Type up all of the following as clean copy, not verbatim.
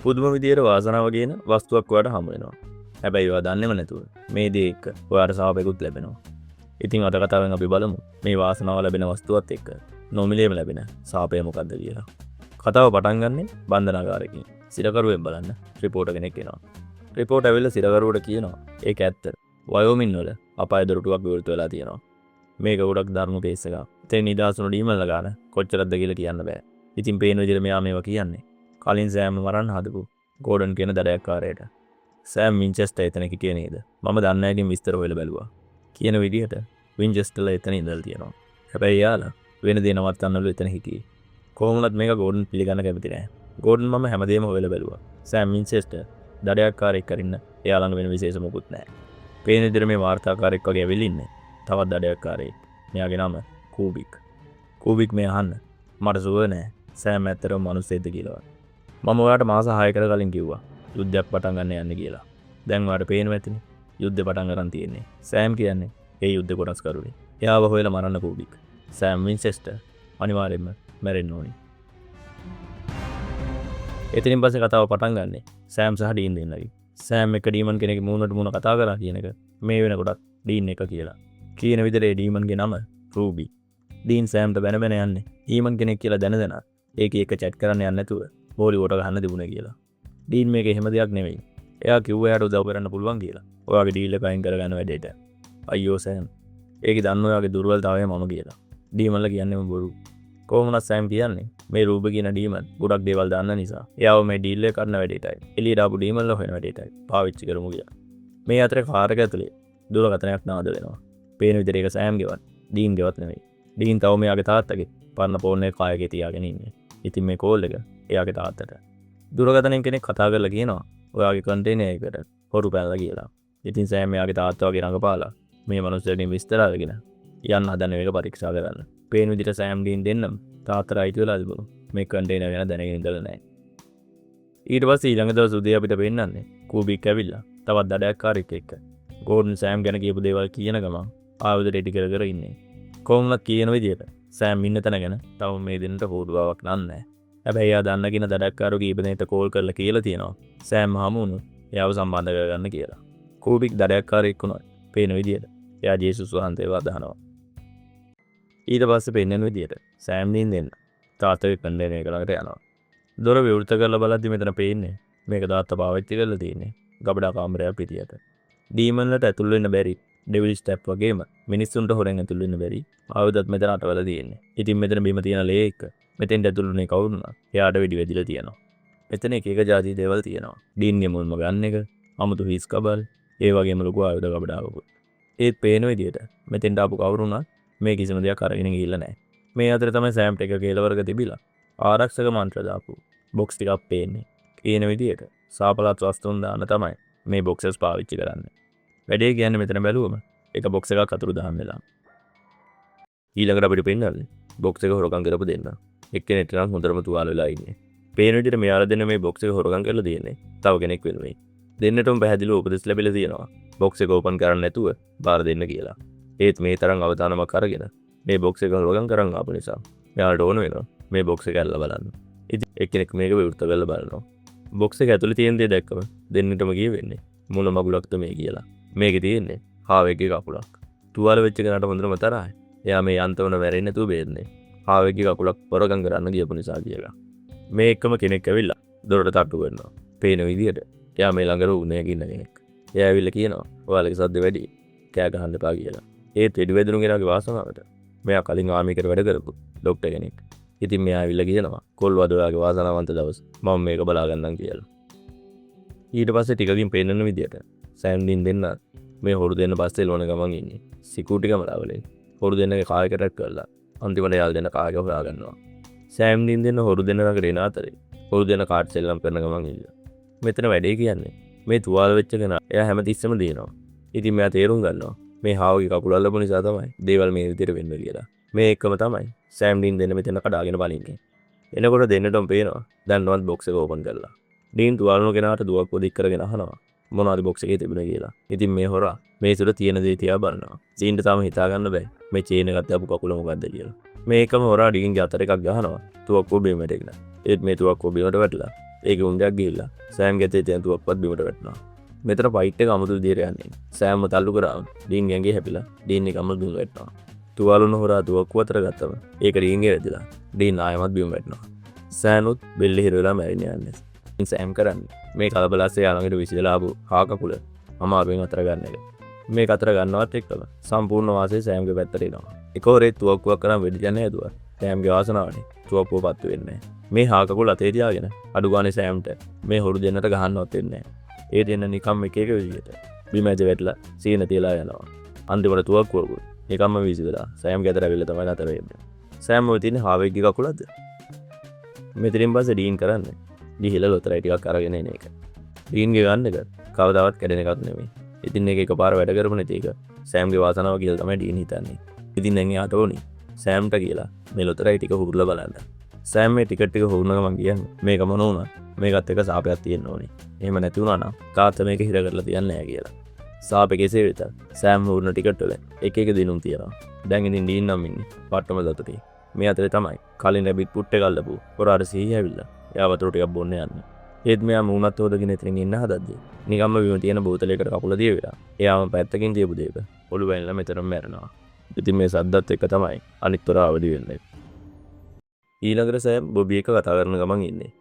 පුදුම විදියට වාසනාව කියන වස්තුවක් ඔයාලට හමු වෙනවා. හැබැයි ඔයා දන්නේම නැතුව මේ දේ එක්ක ඔයාලට සාපේකුත් ලැබෙනවා. ඉතින් අද කතාවෙන් අපි බලමු මේ වාසනාව ලැබෙන වස්තුවත් එක්ක නොමිලේම ලැබෙන සාපය මොකක්ද කියලා. කතාව පටන් ගන්නෙ බන්ධනාගාරකින්. සිරකරුවෙන් බලන්න රිපෝටර් කෙනෙක් එනවා. රිපෝට් ඇවිල්ලා සිරකරුවට කියනවා ඒක ඇත්ත. වයෝමින් වල අපාය දොරටුවක් විවෘත වෙලා තියෙනවා. මේක ගොඩක් දරුණු කේස් එකක්. ඉතින් නිදාසුණු ඩීමල්ලා ගන්න කොච්චරද කියලා කියන්න බෑ. ඉතින් පේන විදිහට මෙයා මේවා කියන්නේ. කලින් සෑම් මරන්න හදපු ගෝඩන් කියන දඩයක්කාරයට. සෑම් වින්චෙස්ටර් එතන හිටියේ නේද? මම දන්නේ නැහැ ඉතින් විස්තර හොයලා බැලුවා. කියන විදිහට වින්චෙස්ටර්ලා එතන ඉඳලා තියෙනවා. හැබැයි යාලා වෙන දේ නවත්තන්නලු එතන හිටියේ. කොහොමවත් මේක ගෝඩන් පිළිගන්න කැමති නැහැ. ගෝඩන් මම හැමදේම හොයලා බැලුවා. සෑම් වින්චෙස්ටර් දඩයක්කාරයෙක් කරින්න එයා ළඟ වෙන විශේෂ මොකුත් නැහැ. පේන විදිහට මේ වාර්තාකාරයෙක් වගේ ඇවිල්ලා ඉන්නේ. තවත් දඩයක්කාරයෙක්. මෙයාගේ නම කූබික්. කූබික් මේ අහන්න. මට සුව නැහැ. සෑම් ඇත්තටම මිනිස්සෙක්ද කියලා. මම ඔයාලට මාස 6කට කලින් කිව්වා යුද්ධයක් පටන් ගන්න යන්න කියලා. දැන් ඔයාලට පේනවා ඇතිනේ. යුද්ධ පටන් ගන්න තියෙන්නේ. සෑම් කියන්නේ ඒ යුද්ධ කොටස් කරුනේ. එයාව හොයලා මරන්න කූබික්. සෑම් වින්චෙස්ටර් අනිවාර්යෙන්ම මැරෙන්න ඕනි. එතනින් පස්සේ කතාව පටන් ගන්නෙ සෑම් සහ ඩීන් දෙන්නගේ. සෑම් එක ඩීමන් කෙනෙක් මූණට මූණ කතා කරා කියන එක මේ වෙනකොටත් ඩීන් එක කියලා. කියන විදිහට ඒ ඩීමන්ගේ නම රූබි. ඩීන් සෑම්ට බැන බැන යන්නේ. ඩීමන් කෙනෙක් කියලා දැන ඒකේ එක chat කරන්න යන්නේ නැතුව බෝලිවුඩ් ගහන්න තිබුණේ කියලා. ඩීන් මේක එහෙම දෙයක් නෙවෙයි. එයා කිව්වා එයාට උදව් කරන්න පුළුවන් කියලා. ඔයාගේ ඩීල් එක අයින් කරගන්න වැඩේට. අයියෝ සෑම්. ඒකේ දන්න ඔයාගේ දුර්වලතාවය මම කියලා. ඩීමන්ලා කියන්නේම බොරු. කොහොමද සෑම් කියන්නේ? මේ රූබි කියන ඩීමන් ගොඩක් දේවල් දන්න නිසා එයාව මේ ඩීල් එක කරන වැඩේටයි. එළියට ආපු ඩීමන්ලා හොයන වැඩේටයි පාවිච්චි කරමු කියලා. මේ අතරේ කාර් එක ඇතුලේ දුරකථනයක් නාද වෙනවා. පේන විදිහට ඒක සෑම්ගේවත් ඩීන් ගේවත් නෙවෙයි. ඩීන් තව මෙයාගේ තාත්තගේ පරණ ෆෝන් එක කායගේ තියාගෙන ඉන්නේ. ඉතින් මේ කෝල් එක එයාගේ තාත්තට. දුරකථනයෙන් කෙනෙක් කතා කරලා කියනවා ඔයාගේ කන්ටේනර් එකට හොරු පැනලා කියලා. ඉතින් සෑම් එයාගේ තාත්තා වගේ රඟපාලා මේ මිනිස්සුන්ගෙන් විස්තර අරගෙන යන්න හදන එක පරීක්ෂා කරන්න. පේන විදිහට සෑම් ඩීන් දෙන්නම තාත්තට අයිති වෙලා තිබුණා. මේ කන්ටේනර් ගැන දැනගෙන ඉඳලා නැහැ. ඊට පස්සේ ඊළඟ දවස් උදේ අපිට පෙන්නන්නේ කූබික් ඇවිල්ලා තවත් දඩයක්කාරයෙක් එක්ක. ගෝඩන් සෑම් ගැන කියපු දේවල් කියන ගමන් ආයුධ රෙඩි කර කර ඉන්නේ. කොහොමද කියන විදිහට සෑම් ඉන්න තැන ගැන තව මේ දෙන්නට හොරුවාවක් නෑ. හැබැයි එයා දන්නකින දඩයක්කාරෝ කීප දෙනෙක්ට කෝල් කරලා කියලා තියෙනවා සෑම් හමු වුණොත් එයාව සම්බන්ධ කරගන්න කියලා. කූබික් දඩයක්කාරයෙක් වුණා. පේන විදිහට එයා ජේසුස් වහන්සේව අදහනවා. ඊට පස්සේ පෙන්වන විදිහට සෑම් දීන් දෙන්න තාත්තගේ කන්ඩේනර් එක ළඟට යනවා. දොර විවෘත කරලා බලද්දි මෙතන පේන්නේ මේක තාත්තා පාවිච්චි කරලා තියෙන්නේ ගබඩා කාමරයක් පිටියට. ඩීමන්ලට ඇතුල් වෙන්න බැරි ඩෙවිල් ස්ටැප් වගේම මිනිස්සුන්ට හොරෙන් ඇතුල් වෙන්න බැරි ආයුධත් මෙතන අටවලා තියෙන්නේ. ඉතින් මෙතන බිම තියෙන ලේ එක මෙතෙන්ට ඇතුළුනේ කවුරුනත් එයාට වෙඩි වැදිලා තියෙනවා. මෙතන එක එක જાති දේවල් තියෙනවා. ඩීන්ගේ මුල්ම ගන්න එක, අමුතු හිස් කබල්, ඒ වගේම ලොකු ආයුධ ගබඩාවකුත්. ඒත් පේන විදිහට මෙතෙන්ට ආපු කවුරුනත් මේ කිසිම දෙයක් අරගෙන ගිහිල්ලා නැහැ. මේ අතර තමයි සෑම්ට එක කේලවර්ග තිබිලා ආරක්ෂක මන්ත්‍ර දාපු බොක්ස් ටිකක් පේන්නේ. කියන විදිහට සාපලත් වස්තුන් දාන්න තමයි මේ බොක්සස් පාවිච්චි කරන්නේ. වැඩේ කියන්නේ මෙතන බැලුවම එක බොක්ස් එකක් අතුරු දහම් වෙලා. ඊළඟට අපිට පෙන්නන්නේ බොක්ස් එක හොරකම් කරපු දෙන්න. එක්කෙනෙක් නම් හොඳටම තුවාල වෙලා ඉන්නේ. පේන විදිහට මෙයාලා දෙන්න මේ බොක්ස් එක හොරකම් කරලා තියෙන්නේ. තව කෙනෙක් වෙනුවෙන්. දෙන්නටම පැහැදිලිව උපදෙස් ලැබිලා තියෙනවා. බොක්ස් එක ඕපන් කරන්න නැතුව බාර දෙන්න කියලා. ඒත් මේ තරම් අවධානමක් අරගෙන මේ බොක්ස් එක හොරකම් කරන් ආපු නිසා මෙයාලට ඕන වෙනවා මේ බොක්ස් එක ඇල්ලලා බලන්න. ඉතින් එක්කෙනෙක් මේක විවෘත කරලා බලනවා. බොක්ස් එක ඇතුලේ තියෙන දේ දැක්කම දෙන්නටම කියවෙන්නේ මොන මගුලක්ද මේ කියලා. මේකේ තියෙන්නේ හාවෙක්ගේ කකුලක්. තුවාල වෙච්ච කෙනාට හොඳටම තරහයි. එයා මේ යන්තවන වැරෙන්නේ නැතුව බේරන්නේ. හාවෙක්ගේ කකුලක් පොරගම් කරන්න ගියපු නිසා කියලා. මේ එක්කම කෙනෙක් ඇවිල්ලා දොරට තට්ටු කරනවා. පේන විදියට එයා මේ ළඟ රුණයක් ඉන්න කෙනෙක්. එයා ඇවිල්ලා කියනවා ඔයාලගේ සද්ද වැඩි. කෑ ගහන්න එපා කියලා. ඒත් වෙඩි වැදුණු කෙනාගේ වාසනාවට මෙයා කලින් ආමිකට වැඩ කරපු ડોක්ටර් කෙනෙක්. ඉතින් මෙයා ඇවිල්ලා කියනවා කොල්වද ඔයාගේ වාසනාවන්ත දවස් මම මේක බලා ගන්නම් කියලා. ඊට පස්සේ ටිකකින් පේනන විදියට සෑම් ඩීන් දෙන්න මේ හොරු දෙන්න පස්සේ ලෝන ගමන් ඉන්නේ. සිකියුරිටි කැමරාවලින් හොරු දෙන්නගේ කාර් එකට කරලා අන්තිමට යාල් දෙන්න කාර් එක හොයා ගන්නවා. සෑම් ඩීන් දෙන්න හොරු දෙන්න ළඟට එන අතරේ හොරු දෙන්න කාඩ් සෙල්ලම් කරන ගමන් ඉන්නවා. මෙතන වැඩේ කියන්නේ මේ තුවාල වෙච්ච කෙනා එයා හැමතිස්සෙම දිනනවා. ඉතින් මෙයා තේරුම් ගන්නවා මේ හාවගේ කකුල අල්ලපු නිසා තමයි දේවල් මේ විදිහට වෙන්නේ කියලා. මේ එකම තමයි සෑම් ඩීන් දෙන්න මෙතන කඩාගෙන බලින්නේ. එනකොට දෙන්නටම පේනවා දැන්වත් බොක්ස් එක ඕපන් කරලා. ඩීන් තුවාලන කෙනාට දුවක් පොදික් කරගෙන අහනවා මොනවද බොක්ස් එකේ තිබුණේ කියලා. ඉතින් මේ හොරා මේ සුර තියෙන දේ තියා බලනවා. ඩීන්ට තාම හිතා ගන්න බෑ මේ චේන් එකත් දාපු කකුල මොකද්ද කියලා. මේකම හොරා ඩීන්ගේ අතර එකක් ගහනවා. තුවක්කුව බිමට එක්න. ඒත් මේ තුවක්කුව බිමට වැටලා ඒක උන්ඩයක් ගිහිල්ලා සෑම් ගේ තියෙන තුවක්කුවත් බිමට වැටෙනවා. මෙතන ෆයිට් එක අමුතු විදියට යන්නේ. සෑම්ව තල්ලු කරාම ඩීන් ගෑන්ගේ හැපිලා ඩීන් එක අමුතු බිම වැටෙනවා. තුවාලුන හොරා තුවක්කුව අතර ගත්තම ඒක ඩීන්ගේ වැදිලා ඩීන් ආයමත් බිම වැටෙනවා. සෑනුත් බෙල්ල හිර වෙලා මැරෙන්න යන්නේ. සෑම් කරන්නේ මේ කලබලස්සේ යාළඟට විසිරලා ආපු හා කකුල අමාරුවෙන් අතර ගන්න එක. මේක අතර ගන්නවත් එක්කම සම්පූර්ණ වාසය සෑම්ගේ පැත්තට එනවා. එක හොරේ තුවක්කුවක් කරන් වෙඩි යන්න හැදුවා. සෑම්ගේ වාසනාවනේ තුවක්කුව පත්තු වෙන්නේ නැහැ. මේ හා කකුල අතේ තියාගෙන අඩු ගානේ සෑම්ට මේ හොරු දෙන්නට ගහන්නවත් වෙන්නේ නැහැ. ඒ දෙන්න නිකම් එක එක විදියට බිම ඇද වැටලා සීන තියලා යනවා. අන්තිමට තුවක්කුවකුත් ඒකම විසිරලා සෑම් ගෙදර ඇවිල්ලා තමයි අතර වෙන්නේ. සෑම් ඔය තියෙන හාවෙක්ගේ කකුලද? මෙතනින් පස්සේ ඩීන් කරන්නේ ගිහිල්ලා ලොතරයි ටිකක් අරගෙන එන එක. ඩීන්ගේ ගන්න එක කවදාවත් කැඩෙන එකක් නෙමෙයි. ඉතින් මේක එකපාර වැඩ කරපු නැති එක සෑම්ගේ වාසනාව කියලා තමයි ඩීන් හිතන්නේ. ඉතින් දැන් එයාට ඕනි සෑම්ට කියලා මේ ලොතරයි ටික හුරුලා බලන්න. සෑම් මේ ටිකට් ටික හුරුන ගමන් කියන්නේ මේක මොන වුණා මේකත් එක සාපයක් තියෙන්න ඕනි. එහෙම නැති වුණා නම් තාත්තා මේක හිර කරලා තියන්නේ නැහැ කියලා. සාපේ කෙසේ වෙතත් සෑම් හුරුන ටිකට් වල එක එක දිනුම් තියෙනවා. දැන් ඉතින් ඩීන් නම් ඉන්නේ පට්ටම දතටි. මේ අතරේ තමයි කලින් රැබිට් පුට් එක අල්ලපු පොරාට සීහි ඇවිල්ලා එයා වතුර ටිකක් බොන්න යන්නේ. ඒත් මෙයා මූණත් හොදගෙන ඉතින් ඉන්න හදද්දි නිකම්ම බිම තියෙන බෝතලයකට කකුල දිය වෙලා එයාම පැත්තකින් තියපු දෙයක ඔළුව වැනිලා මෙතනම මැරෙනවා. ඉතින් මේ සද්දත් එක්ක තමයි අනිත් තොර අවදි වෙන්නේ. ඊළඟට සෑම් බොබි එක කතා කරන ගමන් ඉන්නේ.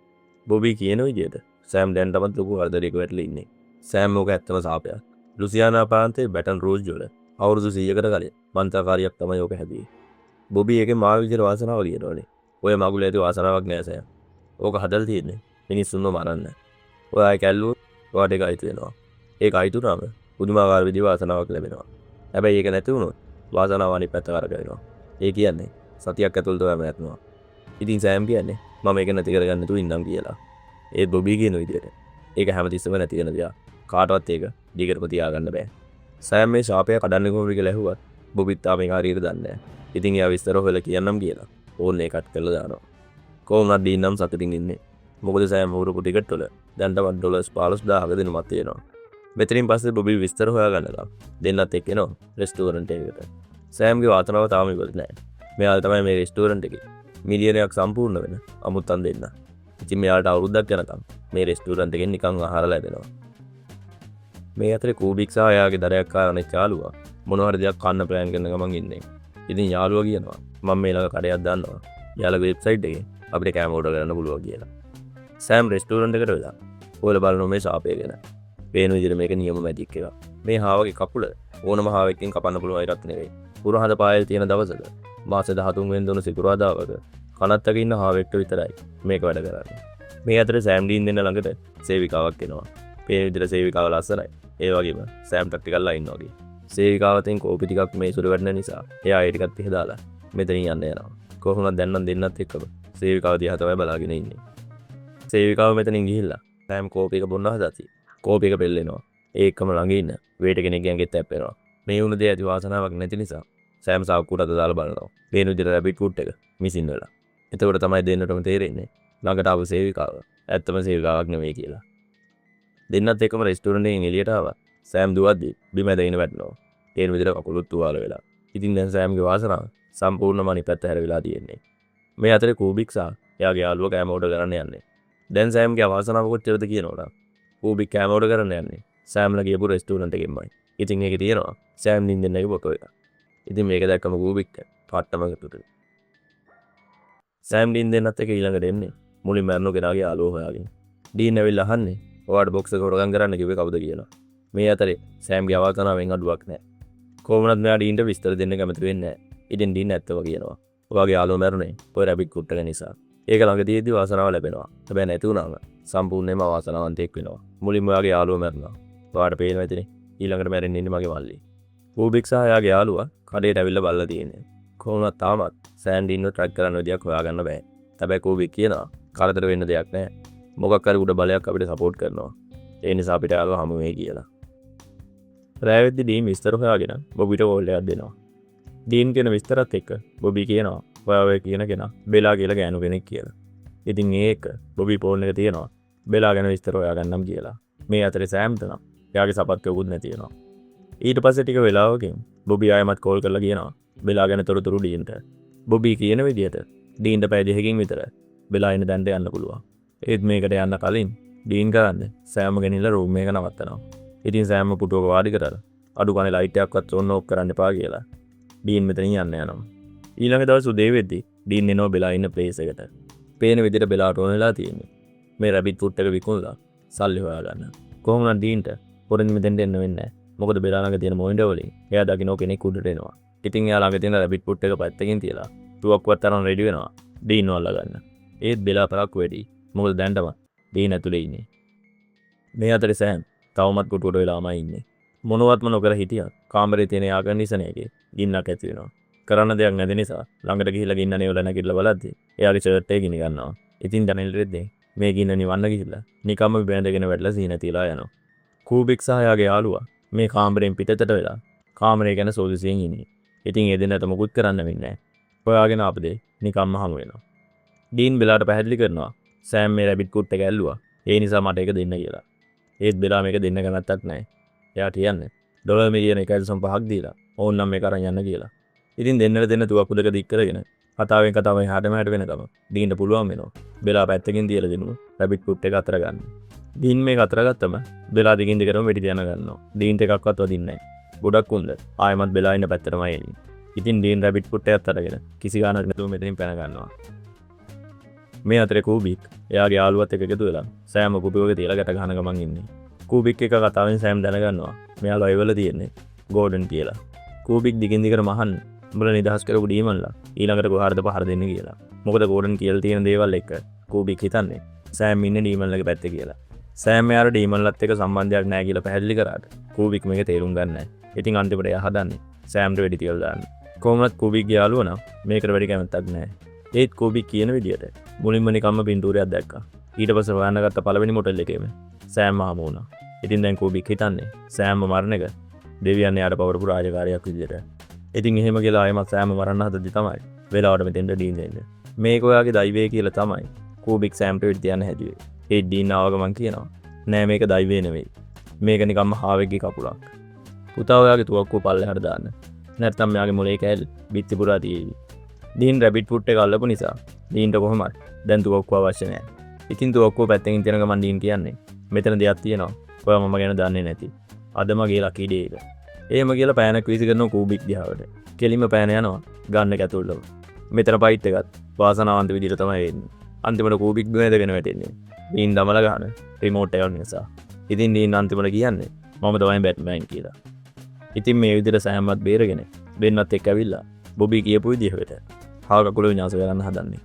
බොබි කියන විදිහට සෑම් දැන් තමත් ලොකු වර්ධනයක වැටලා ඉන්නේ. සෑම් ඕක ඇත්තම සාපයක්. ලුසියානා ප්‍රාන්තයේ බැටන් රෝස් වල අවුරුදු 100කට කලින් මන්ත්‍රකාරියක් තමයි ඕක හැදුවේ. බොබි එකේ මාව විදිහට වාසනාව කියනවනේ. ඔය මගුල ඇති වාසනාවක් නෑ සෑම්. ඕක හදලා තියෙන්නේ මිනිස්සුන්ව මරන්න. ඔයා කැල්ලුවොත් ඔයාට ඒක අයිති වෙනවා. ඒක අයිති වුණාම පුදුමාකාර විදිහේ වාසනාවක් ලැබෙනවා. හැබැයි ඒක නැති වුණොත් වාසනාව අනිත් පැත්ත කරගෙනවා. ඒ කියන්නේ සතියක් ඇතුළත ඔයාම නැත්නවා. ඉතින් සෑම් කියන්නේ මම මේක නැති කරගන්න තු ඉන්නම් කියලා. ඒත් බොබි කියන විදිහට ඒක හැමතිස්සෙම නැති වෙන දෙයක්. කාටවත් ඒක දිගටම තියාගන්න බෑ. සෑම් මේ ශාපය කඩන්නේ කොහොමද කියලා ඇහුවත් බොබිත් තාම ඒක හරියට දන්නේ නැහැ. ඉතින් එයා විස්තර හොයලා කියන්නම් කියලා ඕන් එකත් කළා දානවා. කොහොමද ඩීන් නම් සතුටින් ඉන්නේ. මොකද සෑම් හොරපු ටිකට් වල දැන් තවත් ඩොලර්ස් 15000ක දෙනුමත් තියෙනවා. මෙතනින් පස්සේ බොබි විස්තර හොයාගන්නලා දෙන්නත් එක්ක එනවා රෙස්ටෝරන්ට් එකකට. සෑම්ගේ වාතනාව තාම ඉවර නෑ. මෙයාලා තමයි මේ රෙස්ටෝරන්ට් එකේ මිලියනයක් සම්පූර්ණ වෙන අමුත්තන් දෙන්න. ඉතින් මෙයාලට අවුරුද්දක් යනකම් මේ රෙස්ටෝරන්ට් එකෙන් නිකන් ආහාර ලැබෙනවා. මේ අතරේ කූබික් සහ එයාගේ දරයක් ආරනේ යාළුවා මොන හරි දෙයක් කන්න ප්ලෑන් කරන ගමන් ඉන්නේ. ඉතින් යාළුවා කියනවා මම මේ ළඟ කඩයක් දාන්නවා. යාළුවගේ වෙබ්සයිට් එකේ අපිට කෑම ඕඩර් කරන්න පුළුවන් කියලා. සෑම් රෙස්ටෝරන්ට් එකට වෙලා ඔයාලා බලනවා මේ ශාපය ගැන. පේන විදිහට මේක නියම මැජික් එකක්. මේ හාවගේ කකුල ඕනම හාවෙකින් කපන්න පුළුවන් එකක් නෙවෙයි. පුරහඳ පායල් තියෙන දවසක මාස 13 වෙනිදා උන සිකුරාදාවක කනත්තක ඉන්න හාවෙක්ට විතරයි මේක වැඩ කරන්නේ. මේ අතරේ සෑම් ඩීන් දෙන්න ළඟට සේවිකාවක් එනවා. පේන විදිහට සේවිකාව ලස්සනයි. ඒ වගේම සෑම්ට ටිකක් ලයින් වගේ. සේවිකාවතෙන් කෝපි ටිකක් මේ සුළු වැඩන නිසා එයා ඒ ටිකත් එහෙ දාලා මෙතනින් යන්න යනවා. කොහොමද දැන් නම් දෙන්නත් එක්කම සේවිකාව දිහා තමයි බලාගෙන ඉන්නේ. සේවිකාව මෙතනින් ගිහිල්ලා සෑම් කෝපි එක බොන්න හදති. කෝපි එක පෙල්ලෙනවා. ඒකම ළඟ ඉන්න වේට කෙනෙක්ගෙන් ගෙත් ඇප්පෙනවා. මේ වුණ දේ ඇති වාසනාවක් නැති නිසා සෑම් සාක්කුවට අත දාලා බලනවා. පේන විදිහට රැබිට් ෆුඩ් එක මිසින් වෙලා. එතකොට තමයි දෙන්නටම තේරෙන්නේ ළඟට ආව සේවිකාව ඇත්තම සේවිකාවක් නෙවෙයි කියලා. දෙන්නත් එක්කම රෙස්ටෝරන්ට් එකෙන් එළියට ආවා. සෑම් දුවද්දි බිම ඇදගෙන වැටෙනවා. පේන විදිහට කකුලුත් තුවාල වෙලා. ඉතින් දැන් සෑම්ගේ වාසනාව සම්පූර්ණයෙන්ම අනිත් පැත්ත හැරවිලා තියෙන්නේ. මේ අතරේ කූබික් සහ එයාගේ යාළුවා කෑම ඕඩර් කරන්න යන්නේ. දැන් සෑම්ගේ අවාසනාව කොච්චරද කියනවනම් කූබික් කෑම ඕඩර් කරන්න යන්නේ සෑම්ලා ගියපු රෙස්ටෝරන්ට් එකෙන්මයි. ඉතින් ඒකේ තියෙනවා සෑම් ඩීන් දෙන්නගේ ෆොටෝ එක. ඉතින් මේක දැක්කම කූබික් පාට්ටම ගතුට. සෑම් ඩීන් දෙන්නත් එක ඊළඟට එන්නේ මුලින් මැරෙන කෙනාගේ යාළුවා හොයාගෙන. ඩීන් ඇවිල්ලා අහන්නේ ඔයාට බොක්ස් එක හොරගම් කරන්න කිව්වේ කවුද කියලා. මේ අතරේ සෑම්ගේ අවාසනාවෙන් අඩුවක් නැහැ. කොහොමවත් මෙයා ඩීන්ට විස්තර දෙන්න කැමති වෙන්නේ නැහැ. ඉතින් ඩීන් ඇත්තම කියනවා. ඔයාගේ යාළුවා මැරුණේ ඔය රැබිට් කුට්ටක නිසා. ඒක ළඟ තියෙද්දි වාසනාව ලැබෙනවා. හැබැයි නැති වුණාම සම්පූර්ණයෙන්ම අවාසනාවන්තයෙක් වෙනවා. මුලින්ම ඔයාගේ යාළුවා මැරුණා. ඔයාට පේනවා ඉතින් ඊළඟට මැරෙන්නේ ඉන්නේ මගේ මල්ලි. රූබික් සහ එයාගේ යාළුවා කඩේට ඇවිල්ලා බලලා තියෙන්නේ. කොහොමවත් තාමත් සෑන්ඩින්ව ට්‍රැක් කරන්න විදියක් හොයාගන්න බෑ. හැබැයි කෝබික් කියනවා කරදර වෙන්න දෙයක් නැහැ. මොකක් හරි උඩ බලයක් අපිට සපෝට් කරනවා. ඒ නිසා අපිට යාළුවා හමු වෙයි කියලා. රෑවෙද්දි ඩීන් විස්තර හොයාගෙන බොබිට කෝල් එකක් දෙනවා. ඩීන් කියන විස්තරත් එක්ක බොබි කියනවා ඔයා ඔය කියන කෙනා බෙලා කියලා ගෑනු කෙනෙක් කියලා. ඉතින් ඒක බොබි ෆෝන් එක තියනවා බෙලා ගැන විස්තර හොයාගන්නම් කියලා. මේ අතරේ සෑම්ට නම් එයාගේ සපත්කකුත් නැති වෙනවා. ඊට පස්සේ ටික වෙලාවකින් බොබි ආයමත් කෝල් කරලා කියනවා බෙලා ගැන තොරතුරු ඩීන්ට. බොබි කියන විදිහට ඩීන්ට පැය දෙකකින් විතර බෙලා ඉන්න තැනට යන්න පුළුවන්. ඒත් මේකට යන්න කලින් ඩීන් කරන්නේ සෑම ගෙනිල්ලා රූම් එක නවත්තනවා. ඉතින් සෑම පුටුවක වාඩි කරලා අඩු ගානේ ලයිට් එකක්වත් ඔන් ඕෆ් කරන්න එපා කියලා ඩීන් මෙතනින් යන්න යනවා. ඊළඟ දවස් උදේ වෙද්දී ඩීන් එනවා බෙලා ඉන්න ප්ලේස් එකට. පේන විදිහට බෙලාට ඕන වෙලා තියෙන්නේ මේ රැබිට් ෆුඩ් එක විකුණලා සල්ලි හොයාගන්න. කොහොම නම් ඩීන්ට පොරෙන් මෙතෙන්ට එන්න වෙන්නේ නැහැ. මොකද බෙලා ළඟ තියෙන මොනිටර් වලින් එයා දකින්න කෙනෙක් උඩට එනවා. ඉතින් එයා ළඟ තියෙන රැබිට් ෆුඩ් එක පැත්තකින් තියලා තුවක්කුවත් තරම් රෙඩි වෙනවා ඩීන් වල්ලා ගන්න. ඒත් බෙලා පරක්කු වෙඩි. මොකද දැන්ටම ඩීන් ඇතුලේ ඉන්නේ. මේ අතරේ සෑම් තවමත් කොටුවට වෙලාමයි ඉන්නේ. මොනවත්ම නොකර හිටියත් කාමරේ තියෙන එයා කන්ඩිෂන් එකේ ගින්නක් ඇති වෙනවා. කරන්න දෙයක් නැති නිසා ළඟට ගිහිල්ලා ගින්න නෙවල නැගිටලා බලද්දි එයාගේ ෂර්ට් එක ගිනි ගන්නවා. ඉතින් ජනෙල් රෙද්දෙන් මේ ගින්න නිවන්න ගිහිල්ලා නිකම්ම බැඳගෙන වැටලා සීන තියලා යනවා. කූබික් සහ එයාගේ යාළුවා මේ කාමරෙන් පිටතට වෙලා කාමරේ ගැන සෝදිසියෙන් ඉන්නේ. ඉතින් ඒ දෙන්නට මොකුත් කරන්න වෙන්නේ නැහැ. හොයාගෙන ආපදේ නිකම්ම හමු වෙනවා. ඩීන් බෙලාට පැහැදිලි කරනවා සෑම් මේ රැබිට් කුට් එක ඇල්ලුවා. ඒ නිසා මට ඒක දෙන්න කියලා. ඒත් බෙලා මේක දෙන්න කැමැත්තක් නැහැ. එයාට කියන්නේ ඩොලර් මිලියන 1.5ක් දීලා ඕන් නම් මේක අරන් යන්න කියලා. ඉතින් දෙන්නට දෙන්න තුවක්කු දෙක දික් කරගෙන කතාවෙන් කතාවෙන් හැඩම හැඩ වෙනකම ඩීන්ට පුළුවන් වෙනවා බෙලා පැත්තකින් තියලා දෙනු රැබිට් කුට් එක අතර ගන්න. ඩීන් මේක අතර ගත්තම බෙලා දිගින් දිගටම වෙඩි තියන ගන්නවා. ඩීන්ට එකක්වත් වදින්නේ නැහැ. ගොඩක් උන්ද ආයෙමත් බෙලා ඉන්න පැත්තටමයි එන්නේ. ඉතින් ඩීන් රැබිට් කුට් එකත් අරගෙන කිසි ගානක් නැතුව මෙතනින් පැන ගන්නවා. මේ අතරේ කූබික් එයාගේ යාළුවත් එක්ක එකතු වෙලා සෑම කුපියක තියලා ගැට ගහන ගමන් ඉන්නේ. කූබික් එක කතාවෙන් සෑම් දැනගන්නවා මෙයා ලයිව් තියෙන්නේ ගෝඩන් කියලා. කූබික් දිගින් දිගට මහන්න උඹලා නිදහස් කරපු ඩීමන්ලා ඊළඟට කොහාටද පහර දෙන්නේ කියලා. මොකද ගෝඩන් කියලා තියෙන දේවල් එක්ක කූබික් හිතන්නේ සෑම් ඉන්නේ ඩීමන්ලගේ පැත්තේ කියලා. සෑම් එයාට ඩීමන්ලත් එක්ක සම්බන්ධයක් නැහැ කියලා පැහැදිලි කරාට කූබික් මේක තේරුම් ගන්න නැහැ. ඉතින් අන්තිමට එයා හදන්නේ සෑම්ට වෙඩි තියලා දාන්න. කොහොමවත් කූබික්ගේ යාළුවා නම් මේකට වැඩි කැමැත්තක් නැහැ. ඒත් කූබික් කියන විදියට මුලින්ම නිකම්ම පින්තූරයක් දැක්කා. ඊට පස්සේ හොයන්න ගත්ත පළවෙනි මොඩල් එකේම සෑම් හමු වුණා. ඉතින් දැන් කූබික් හිතන්නේ සෑම්ව මරණ එක දෙවියන් එයාට පවරපු රාජකාරියක් විදියට. ඉතින් එහෙම කියලා ආයෙමත් සෑම්ව මරන්න හදද්දි තමයි වෙලාවට මෙතෙන්ට ඩීන් එන්නේ. මේක ඔයාගේ දෛවය කියලා තමයි කූබික් සෑම්ට වෙඩි තියන්න හැදුවේ. ඒ ඩීන් ආව ගමන් කියනවා නෑ මේක දෛවය නෙවෙයි. මේක නිකම්ම හාවෙක්ගේ කකුලක්. පුතා ඔයාගේ තුවක්කුව පල්ලෙහාට දාන්න. නැත්නම් මෙයාගේ මොලේ කෑල්ල බිත්ති පුරා තියෙවි. ඩීන් රැබිට් ෆුඩ් එක අල්ලපු නිසා ඩීන්ට කොහොමද දැන් තුවක්කුව අවශ්‍ය නැහැ. ඉතින් තුවක්කුව පැත්තකින් තියන ගමන් ඩීන් කියන්නේ මෙතන දෙයක් තියෙනවා. ඔයා මම ගැන දන්නේ නැති. අද මගේ ලකී ඩේ එක. එහෙම කියලා පෑනක් වීසි කරන කූබික් දිහාවට. කෙලින්ම පෑන යනවා ගන්න එක ඇතුළට. මෙතන පයිට් එකත් වාසනාවන්ත විදිහට තමයි එන්නේ. අන්තිමට කූබික් බෙදගෙන වැටෙන්නේ. ඩීන් දමලා ගන්න රිමෝට් එක නිසා. ඉතින් ඩීන් අන්තිමට කියන්නේ මම තමයි බැට්මෑන් කියලා. ඉතින් මේ විදිහට සෑම්වත් බේරගෙන දෙන්නත් එක්ක ඇවිල්ලා බොබි කියපු විදිහට හා කකුල විනාශ කරන්න හදන්නේ.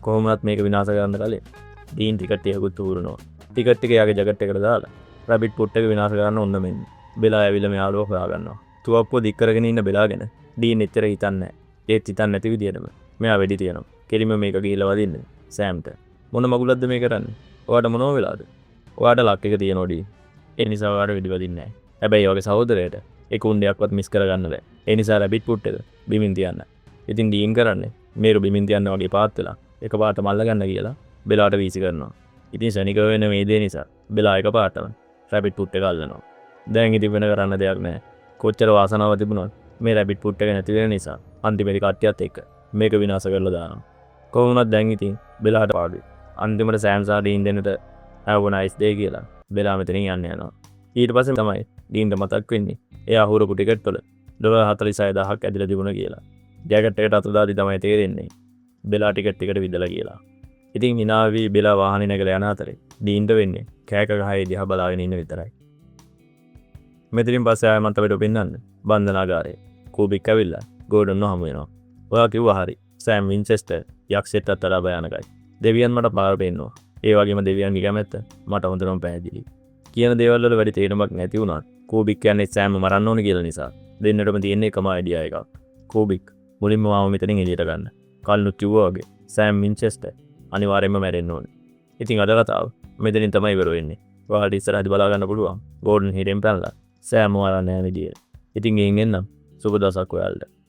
කොහොමවත් මේක විනාශ කරන්න කලින් ඩීන් ටිකට් එකකුත් උරනවා. ටිකට් එක යාගේ ජැකට් එකට දාලා රැබිට් ෆුඩ් එක විනාශ කරන්න ඕන මෙන්න. බෙලා ඇවිල්ලා මෙයාලව හොයාගන්නවා. තුවක්කුව දික් කරගෙන ඉන්න බෙලාගෙන ඩීන් එච්චර හිතන්නේ නැහැ. ඒත් හිතන්නේ නැති විදිහටම මෙයා වෙඩි තියනවා. කෙලිම මේක ගිහිල්ලා වදින්නේ සෑම්ට. මොන මගුලක්ද මේ කරන්නේ? ඔයාට මොනව වෙලාද? ඔයාට ලක් එක තියනවා ඩීන්. ඒ නිසා ඔයාට වෙඩි වදින්නේ නැහැ. හැබැයි ඔයාගේ සහෝදරයට ඒ කුණ්ඩයක්වත් මිස් කරගන්න බෑ. ඒ නිසා රැබිට් ෆුඩ් එක බිමින් තියන්න. ඉතින් ඩීන් කරන්නේ මේරු බිමින් තියන්න වගේ පාත් වෙලා එකපාරට මල්ල ගන්න කියලා බෙලාට වීසි කරනවා. ඉතින් ශනිකව වෙන මේ දේ නිසා බෙලා එකපාරටම රැබිට් ෆුඩ් එක අල්ලනවා. දැන් ඉතින් වෙන කරන්න දෙයක් නැහැ. කොච්චර වාසනාවක් තිබුණත් මේ රැබිට් ෆුඩ් එක නැති වෙන නිසා අන්තිමේදී කට්ටියත් එක්ක මේක විනාශ කරලා දානවා. කොහොමුණත් දැන් ඉතින් බෙලාට පාඩුයි. අන්තිමට සෑම් සහ ඩීන් දෙන්නට have a nice day කියලා බෙලා මෙතනින් යන්න යනවා. ඊට පස්සේ තමයි ඩීන්ට මතක් වෙන්නේ එයා හුරපු ටිකට් වල $46000ක් ඇදලා තිබුණා කියලා. ජැකට් එකට අත දාලා තමයි තේරෙන්නේ බෙලා ටිකට් එකට විදලා කියලා. ඉතින් හිනාවි බෙලා වාහනේ නැගලා යන අතරේ ඩීන්ට වෙන්නේ කෑක ගහේ දිහා බලාගෙන ඉන්න විතරයි. මෙතනින් පස්සේ ආයෙමත් අපිට පෙන්නන්න බන්ධනාගාරේ කූබික් ඇවිල්ලා ගෝඩන්ව හමු වෙනවා. ඔයා කිව්වා හරි. සෑම් වින්චෙස්ටර් යක්ෂයෙක්ට අතලා භයානකයි. දෙවියන් මට පාර පෙන්නවා. ඒ වගේම දෙවියන්ගේ කැමැත්ත මට හොඳටම පැහැදිලි. කියන දේවල් වල වැඩි තේරුමක් නැති වුණත් කූබික් කියන්නේ සෑම් මරන්න ඕන කියලා නිසා දෙන්නටම තියෙන එකම අයිඩියා එකක්. කූබික් මුලින්ම මාව මෙතනින් එළියට ගන්න. කල්නුත් කිව්වා වගේ සෑම් වින්චෙස්ටර් අනිවාර්යයෙන්ම මැරෙන්න ඕනේ. ඉතින් අද කතාව මෙතනින් තමයි ඉවර වෙන්නේ. ඔයාලට ඉස්සරහදී බලා ගන්න පුළුවන්. ගෝඩන් හිරෙන් පැනලා සෑම් වරන් යන විදිය. ඉතින් ගෙන් එන්නම් සුබ දවසක් ඔයාලට.